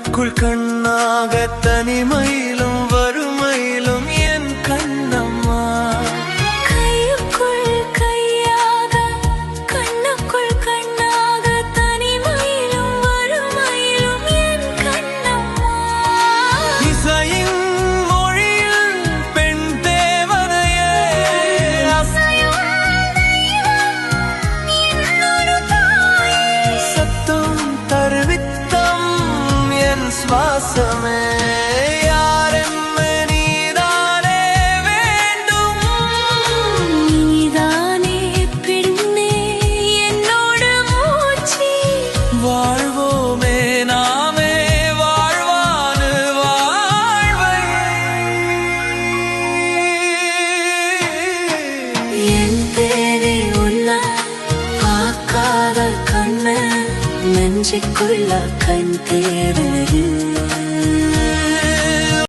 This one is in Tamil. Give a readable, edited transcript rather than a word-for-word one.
கண்ணுக்குள் கண்ணாக தனிமையிலும் வறுமையிலும் என் கண்ணம்மா. கையுக்குள் கையாக கண்ணுக்குள் கண்ணாக தனிமையிலும் வறுமையிலும் என் கண்ணம்மா. இசையின் மொழியில் பெண் தேவதையே, அசையும் தெய்வம் என்னொரு தாயே. சத்தம் தருவித்தம் என் சுவாசமே. நீதானே பெண்ணே என்னோட மூச்சு. வாழ்வோமே நாமே வாழ்வானு வாழ்வை. என் தேவி உன்னை பார்க்காத கண்ணு நெஞ்சுக்குள்ள கண் தேடுது.